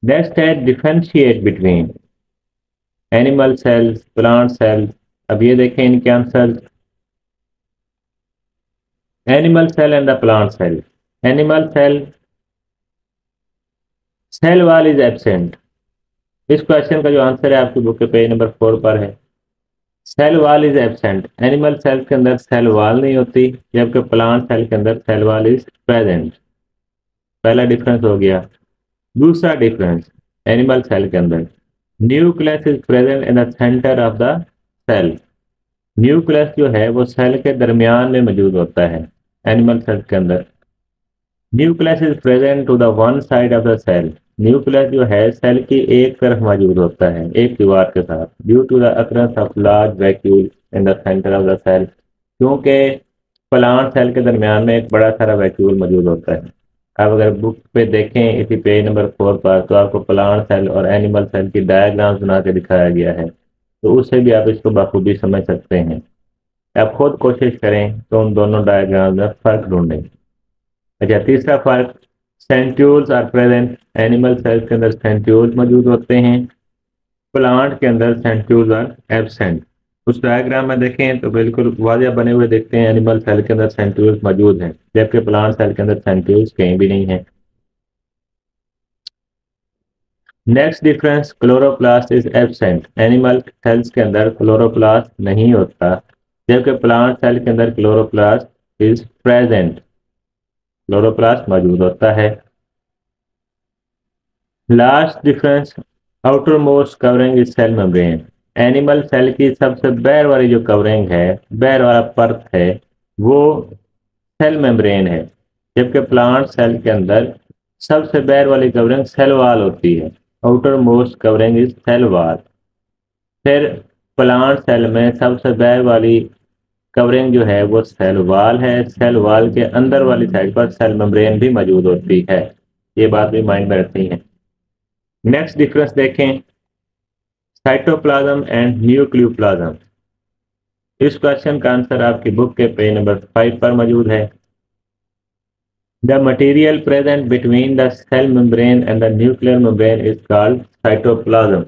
Next है differentiate between animal cells, plant cells। अब ये देखें इनके answer. Animal cell and the plant cell. Animal cell, cell wall is absent. इस question का जो आंसर है आपकी बुक के पेज नंबर 4 पर है। Cell wall is absent. Animal cell के अंदर सेल वॉल नहीं होती, जबकि प्लांट सेल के अंदर सेल वॉल इज प्रेजेंट। पहला डिफरेंस हो गया। दूसरा डिफरेंस, एनिमल सेल के अंदर nucleus is present in the centre of the cell. Nucleus जो है वो सेल के दरमियान में मौजूद होता है एनिमल सेल के अंदर। Nucleus is present to the one side of the cell. Nucleus जो है सेल की एक तरफ मौजूद होता है, एक दीवार के साथ, due to the occurrence of large vacuole in the centre of the cell. क्योंकि प्लांट सेल के दरमियान में एक बड़ा सारा वैक्यूल मौजूद होता है। अब अगर बुक पे देखें इसी पेज नंबर 4 पर, तो आपको प्लांट सेल और एनिमल सेल की डायग्राम्स बना के दिखाया गया है, तो उससे भी आप इसको बखूबी समझ सकते हैं। आप खुद कोशिश करें तो उन दोनों डायग्राम में फर्क ढूंढें। अच्छा, तीसरा फर्क, सेंट्यूल्स आर प्रेजेंट। एनिमल सेल्स के अंदर सेंट्यूल्स मौजूद होते हैं, प्लांट के अंदर सेंट्यूल्स आर एब्सेंट। उस डायग्राम में देखें तो बिल्कुल वाजिया बने हुए देखते हैं, एनिमल सेल के अंदर सेंट्यूल्स मौजूद हैं, जबकि प्लांट सेल के अंदर सेंट्यूल्स कहीं भी नहीं है। Next difference, chloroplast is absent. Animal cells के अंदर क्लोरोप्लास्ट नहीं होता, जबकि प्लांट सेल के अंदर क्लोरोप्लास्ट इज प्रेजेंट। क्लोरोप्लास्ट मौजूद होता है। Last difference, outer most covering is cell membrane. Animal cell की सबसे बाहर वाली जो कवरिंग है, बाहर वाला परत है, वो सेल मेम्ब्रेन है, जबकि प्लांट सेल के अंदर सबसे बाहर वाली कवरिंग सेल वॉल होती है। Outer most covering is cell wall. फिर प्लांट सेल में सबसे बाहर वाली कवरिंग जो है वो सेल वॉल है। सेल वॉल के अंदर वाली साइड पर सेल मेम्ब्रेन भी मौजूद होती है। ये बात भी माइंड में रखनी है। नेक्स्ट डिफरेंस देखें, साइटोप्लाज्म एंड न्यूक्लियोप्लाज्म। इस क्वेश्चन का आंसर आपकी बुक के पेज नंबर 5 पर मौजूद है। The material present between the cell membrane and the nuclear membrane is called cytoplasm.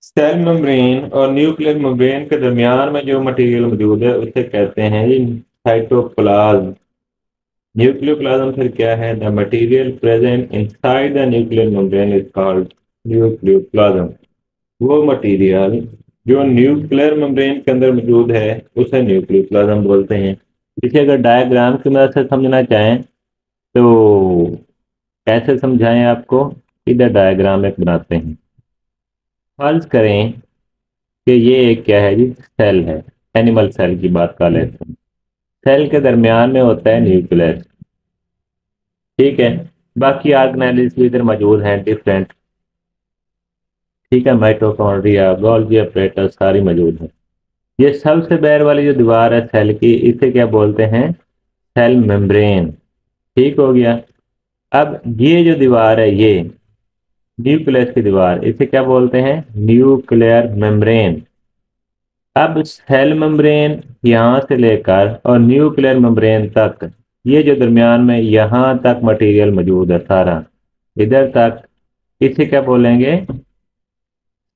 Cell membrane और न्यूक्लियर मेम्ब्रेन के दरमियान में जो मटेरियल मौजूद है उसे कहते हैं साइटोप्लाज्म। न्यूक्लियोप्लाज्म फिर क्या है? The material present inside the nuclear membrane is called nucleoplasm. वो मटेरियल जो न्यूक्लियर मेम्ब्रेन के अंदर मौजूद है उसे न्यूक्लियोप्लाज्म बोलते हैं। इसे अगर डायग्राम की मदद से समझना चाहें तो कैसे समझाएं आपको? इधर डायग्राम एक बनाते हैं। फर्ज करें कि ये एक क्या है जी, सेल है। एनिमल सेल की बात कर लेते हैं। सेल के दरमियान में होता है न्यूक्लियस, ठीक है। बाकी ऑर्गेनेल्स भी इधर मौजूद हैं डिफरेंट, ठीक है। माइटोकॉन्ड्रिया, गोल्गी अपरेटस सारी मौजूद है। ये सबसे बाहर वाली जो दीवार है सेल की, इसे क्या बोलते हैं? Cell membrane. ठीक हो गया। अब ये जो दीवार है, ये न्यूक्लियस की दीवार, इसे क्या बोलते हैं? Nuclear membrane. अब सेल मेम्ब्रेन यहाँ से लेकर और न्यूक्लियर मेम्ब्रेन तक, ये जो दरमियान में यहाँ तक मटेरियल मौजूद है सारा, इधर तक, इसे क्या बोलेंगे?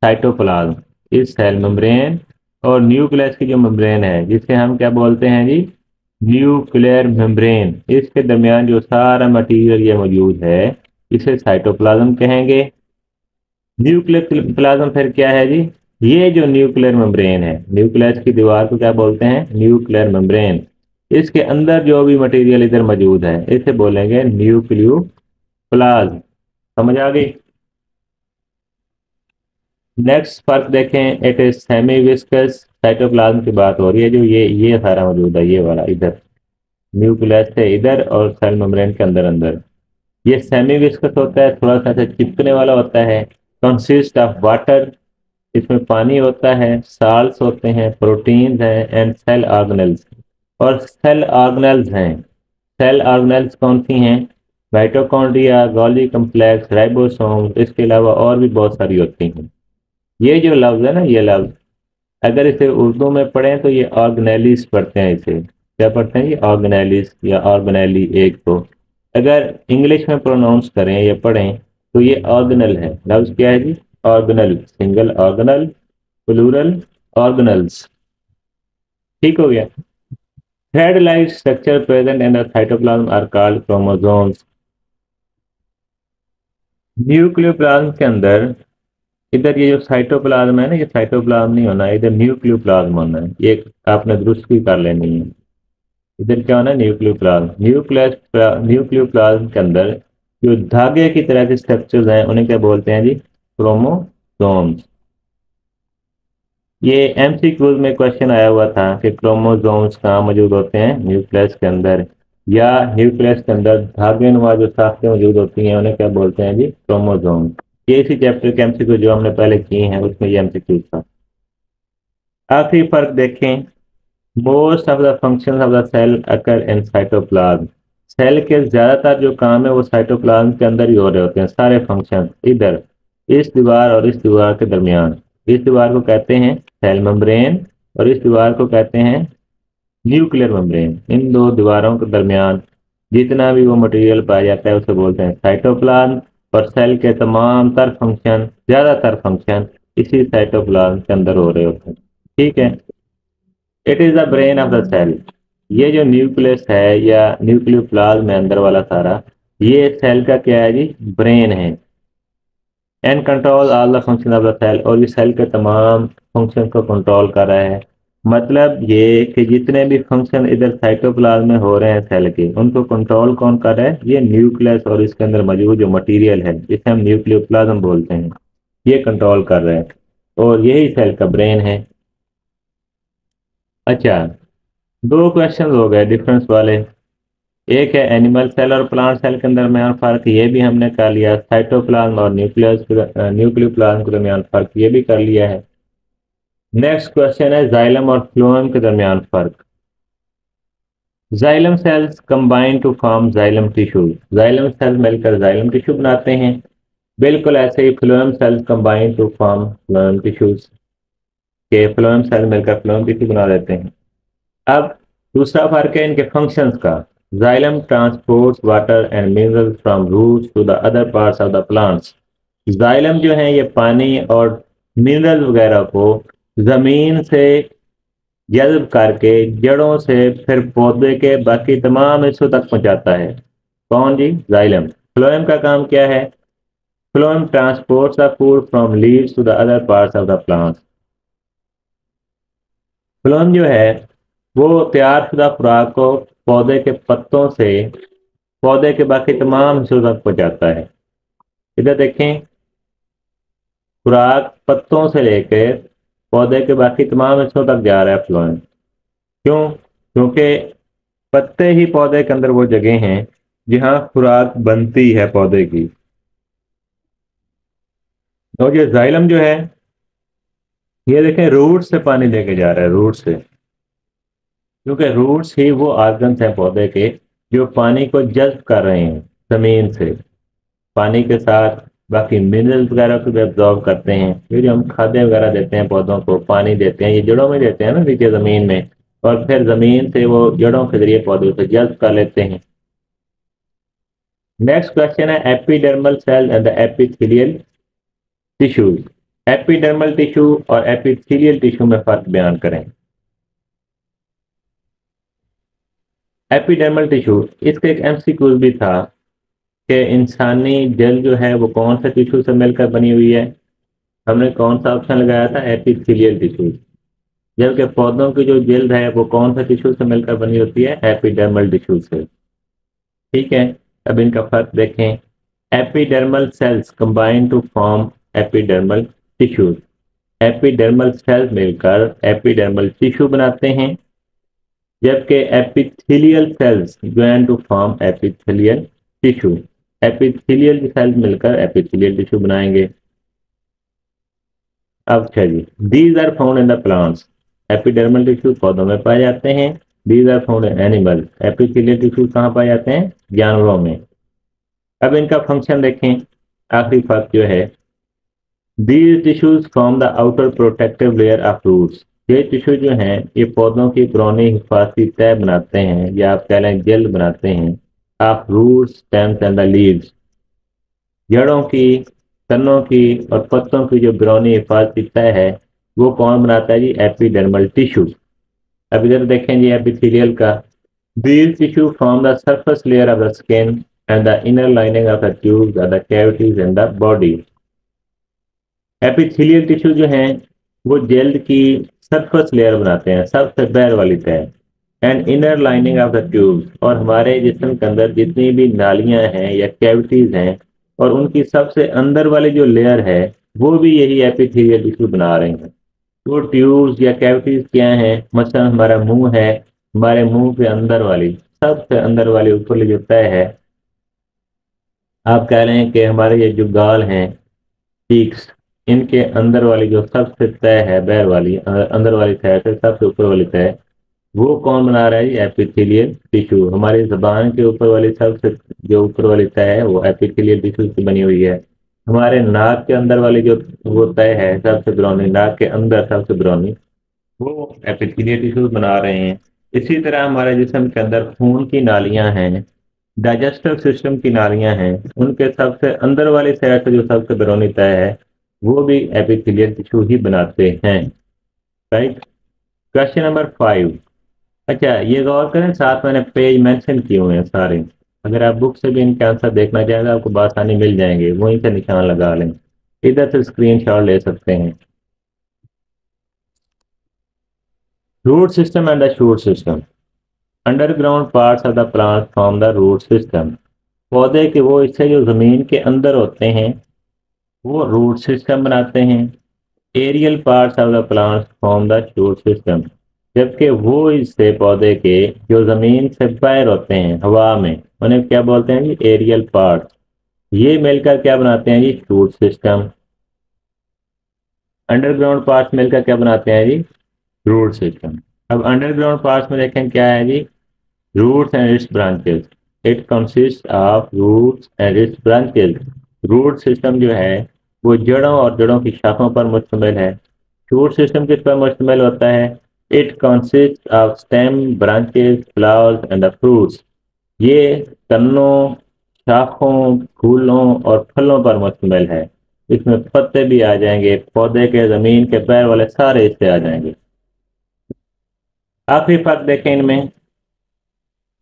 साइटोप्लाज्म। इस सेल मेम्ब्रेन और न्यूक्लियस की जो मेम्ब्रेन है, जिसे हम क्या बोलते हैं जी? Nuclear membrane. इसके दरमियान जो सारा मटेरियल ये मौजूद है, इसे साइटोप्लाज्म कहेंगे। न्यूक्लियर प्लाज्म फिर क्या है जी? ये जो न्यूक्लियर मेम्ब्रेन है, न्यूक्लियस की दीवार को क्या बोलते हैं? Nuclear membrane. इसके अंदर जो भी मटेरियल इधर मौजूद है, इसे बोलेंगे न्यूक्लियो प्लाज्म। समझ आ गई? नेक्स्ट फर्क देखें, it is semi viscous. Cytoplasm की बात हो रही है, जो ये सारा मौजूद है, ये वाला इधर, न्यूक्लियस से इधर और सेल मेम्ब्रेन के अंदर अंदर। ये सेमी विस्कस होता है, थोड़ा सा चिपकने वाला होता है। कंसिस्ट ऑफ वाटर, इसमें पानी होता है, साल्ट्स होते हैं, प्रोटीन्स हैं, एंड सेल ऑर्गेनेल्स। और सेल ऑर्गेनेल्स हैं। सेल ऑर्गेनेल्स कौन सी हैं? माइटोकॉन्ड्रिया, गोल्गी कम्प्लेक्स, राइबोसोम, इसके अलावा और भी बहुत सारी होती हैं। ये जो लफ्ज़ है ना, ये लफ्ज़ अगर इसे उर्दू में पढ़ें तो ये ऑर्गेनेलिस पढ़ते हैं। इसे क्या पढ़ते हैं? ये ऑर्गेनेलिस या ऑर्गेनेली एक को। अगर इंग्लिश में प्रोनाउंस करें या पढ़ें तो ये ऑर्गेनल है। लफ्ज क्या है जी? Organelle, single organelle, plural organelles. ठीक हो गया। Thread like structure present in the cytoplasm are called chromosomes. Nucleoplasm के अंदर, इधर ये जो साइटोप्लाज्म है ना, ये साइटोप्लाज्म नहीं होना है, इधर न्यूक्लियोप्लाज्म होना है। ये आपने दुरुस्त भी कर लेनी है। इधर क्या होना है? न्यूक्लियोप्लाज्म। न्यूक्लियोप्लाज्म के अंदर जो धागे की तरह के स्ट्रक्चर्स हैं उन्हें क्या बोलते हैं जी? क्रोमोसोम्स। ये एमसीक्यूज में क्वेश्चन आया हुआ था कि क्रोमोसोम्स कहाँ मौजूद होते हैं? न्यूक्लियस के अंदर, या न्यूक्लियस के अंदर धागे नुमा जो शाखाएं मौजूद होती हैं उन्हें क्या बोलते हैं जी? क्रोमोसोम। ये इसी चैप्टर के एमसीक्यू जो हमने पहले किए हैं उसमें ये एमसीक्यू था। आखिरी फर्क देखें। Most of the function of the cell occur in cytoplasm. Cell के ज्यादातर जो काम है वो साइटोप्लाज्म के अंदर ही हो रहे होते हैं, सारे फंक्शन इधर इस दीवार और इस दीवार के दरमियान। इस दीवार को कहते हैं सेल मेम्ब्रेन और इस दीवार को कहते हैं न्यूक्लियर मेम्ब्रेन। इन दो दीवारों के दरमियान जितना भी वो मटेरियल पाया जाता है उसे बोलते हैं साइटोप्लाज्म। और सेल के तमाम तर फंक्शन, ज्यादातर फंक्शन इसी साइटोप्लाज्म के अंदर हो रहे होते हैं। ठीक है। It is the brain of the cell. ये जो न्यूक्लियस है या न्यूक्लियोप्लाज्म है अंदर वाला सारा, ये सेल का क्या है जी? ब्रेन है। And control all the function of the cell, और ये सेल के तमाम फंक्शन को कंट्रोल कर रहा है। मतलब ये कि जितने भी फंक्शन इधर साइटोप्लाज्म में हो रहे हैं सेल के, उनको कंट्रोल कौन कर रहा है? ये न्यूक्लियस और इसके अंदर मौजूद जो मटेरियल है जिसे हम न्यूक्लियोप्लाज्म बोलते हैं, ये कंट्रोल कर रहा है और यही सेल का ब्रेन है। अच्छा, दो क्वेश्चन हो गए डिफरेंस वाले। एक है एनिमल सेल और प्लांट सेल के अंदर में फर्क, ये भी हमने कर लिया। साइटोप्लाज्म और न्यूक्लियोप्लाज्म के दरमियान फर्क, ये भी कर लिया है। नेक्स्ट क्वेश्चन है जाइलम और फ्लोएम के दरमियान फर्क। Xylem cells combine to form xylem tissue. Xylem cells मिलकर जाइलम टिश्यू बनाते हैं। बिल्कुल ऐसे ही phloem cells combine to form phloem tissues, के फ्लोएम सेल मिलकर फ्लोएम टिश्यू बना देते हैं। अब दूसरा फर्क है इनके फंक्शंस का। Xylem transports water and minerals from roots to the other parts of the plants. Xylem जो है ये पानी और मिनरल वगैरह को जमीन से जल्ब करके जड़ों से फिर पौधे के बाकी तमाम हिस्सों तक पहुंचाता है। कौन जी? जाइलम। फ्लोएम का काम क्या है? Phloem transports the food from leaves to the other parts of the plant. Phloem जो है वो तैयार शुदा खुराक को पौधे के पत्तों से पौधे के बाकी तमाम हिस्सों तक पहुंचाता है। इधर देखें, खुराक पत्तों से लेकर पौधे के बाकी तमाम हिस्सों तक जा रहा है फ्लोएम। क्यों? क्योंकि पत्ते ही पौधे के अंदर वो जगह हैं जहां खुराक बनती है पौधे की। और ये जाइलम जो है ये देखें रूट से पानी लेके जा रहा है, रूट से, क्योंकि रूट्स ही वो ऑर्गन्स हैं पौधे के जो पानी को जल्ब कर रहे हैं जमीन से। पानी के साथ बाकी मिनरल्स वगैरह को भी एब्जॉर्ब करते हैं। फिर जो हम खाद्य वगैरह देते हैं पौधों को, पानी देते हैं, ये जड़ों में देते हैं ना नीचे जमीन में, और फिर जमीन से वो जड़ों के जरिए पौधों से जल्ब कर लेते हैं। नेक्स्ट क्वेश्चन है epidermal cell and the epithelial tissues. Epidermal tissue और एपिथेलियल टिश्यू में फर्क बयान करें। एपिडर्मल टिश्यू, इसका एक एमसीक्यू भी था कि इंसानी जल जो है वो कौन सा टिश्यू से मिलकर बनी हुई है। हमने कौन सा ऑप्शन लगाया था? Epithelial tissue. जबकि पौधों की जो जल्द है वो कौन सा टिश्यू से मिलकर बनी होती है? एपिडर्मल टिश्यू से। ठीक है, अब इनका फर्क देखें। Epidermal cells combine to form epidermal tissues. Epidermal cells मिलकर एपिडर्मल टिश्यू बनाते हैं, जबकि epithelial cells join to form epithelial tissue. Epithelial cells मिलकर एपिथेलियल टिश्यू बनाएंगे। अब अच्छा जी, these are found in the plants. Epidermal tissue पौधों में पाए जाते हैं। These are found in animal. Epithelial tissue कहाँ पाए जाते हैं? जानवरों में। अब इनका फंक्शन देखें। आखिरी फर्क जो है, these tissues form the outer protective layer of roots. ये टिश्यू जो हैं ये पौधों की पुरानी हिफाजती तह बनाते हैं, या आप कह लें जेल बनाते हैं, of roots, stems and the leaves. जड़ों की, तनों की और पत्तों की जो ब्रौनी हिफाजती तय है वो कौन बनाता है जी? Epidermal tissue. अब इधर देखें जी एपिथेलियल का। These tissue form the surface layer of the skin and the inner lining of the tubes are the cavities in the body. Epithelial tissue जो हैं वो जल्द की सरफेस लेयर बनाते हैं, सबसे बाहर वाली तय, and inner lining of the tubes, और हमारे जिस्म के अंदर जितनी भी नालियां हैं या कैविटीज हैं और उनकी सबसे अंदर वाली जो लेयर है वो भी यही एपिथेलियल टिश्यू बना रहे हैं। तो ट्यूब्स या कैविटीज क्या हैं? मसलन हमारा मुंह है, हमारे मुंह के अंदर वाली, सबसे अंदर वाली ऊपरली जो तय है, आप कह रहे हैं कि हमारे ये जो गाल हैं, चीक्स, इनके अंदर वाली जो सबसे तय है, बैर वाली अंदर वाली तय से सबसे ऊपर वाली तय, वो कौन बना रहा है? Epithelial tissue. हमारी जबान के ऊपर वाली सबसे जो ऊपर वाली तय है वो एपिथेलियल टिश्यू से बनी हुई है। हमारे नाक के अंदर वाली जो वो तय है सबसे ब्रौनी, नाक के अंदर सबसे ब्रौनी, वो एपिथेलियल टिश्यू बना रहे हैं। इसी तरह हमारे जिस्म के अंदर खून की नालियां हैं, डाइजेस्टिव सिस्टम की नालियां हैं, उनके सबसे अंदर वाली तय से जो सबसे बैरूनी तय है वो भी एपिथेलियल टिश्यू ही बनाते हैं। राइट। Question number 5। अच्छा, ये गौर करें, साथ मैंने पेज मेंशन किए हुए हैं सारे। अगर आप बुक से भी इनके आंसर देखना चाहेंगे आपको बआसानी मिल जाएंगे, वहीं से निशान लगा लें, इधर से स्क्रीनशॉट ले सकते हैं। Root system and the shoot system. Underground parts of the plant form the root system. पौधे के वो हिस्से जो जमीन के अंदर होते हैं वो रूट सिस्टम बनाते हैं। Aerial parts of the plant form the shoot system. जबकि वो हिस्से पौधे के जो जमीन से बाहर होते हैं हवा में, उन्हें क्या बोलते हैं जी? Aerial parts. ये मिलकर क्या बनाते हैं जी? Shoot system. अंडरग्राउंड पार्ट्स मिलकर क्या बनाते हैं जी? Root system. अब अंडरग्राउंड पार्ट्स में देखें क्या है जी? Roots and its branches. It consist of roots and its branches. Root system जो है वो जड़ों और जड़ों की शाखों पर मुश्तमिल है। शूट सिस्टम किस पर मुश्तमिल होता है? It consist of stem, branches, flowers and the fruits. ये तनों, शाखों, फूलों और फलों पर मुश्तमिल है। इसमें पत्ते भी आ जाएंगे, पौधे के जमीन के पैर वाले सारे हिस्से आ जाएंगे। आखिरी फर्क देखें इनमें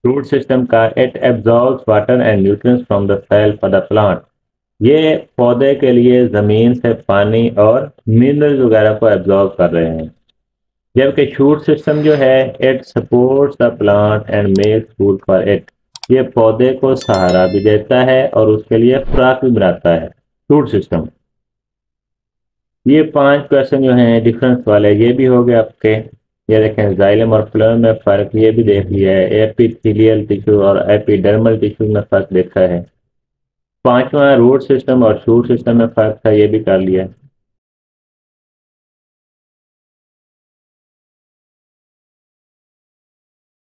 रूट सिस्टम का, it absorbs water and nutrients from the soil for the plant. ये पौधे के लिए जमीन से पानी और मिनरल्स वगैरह को एब्जॉर्ब कर रहे हैं। जबकि शूट सिस्टम जो है, it supports the plant and makes food for it. ये पौधे को सहारा भी देता है और उसके लिए खुराक भी बनाता है शूट सिस्टम। ये 5 क्वेश्चन जो हैं डिफरेंस वाले, ये भी हो गए आपके। ये देखें जाइलम और फ्लोएम में फर्क, ये भी देख लिया है। एपिथेलियल टिश्यू और एपिडर्मल टिश्यू में फर्क देखा है। 5वां रूट सिस्टम और शूट सिस्टम में फर्क था, ये भी कर लिया।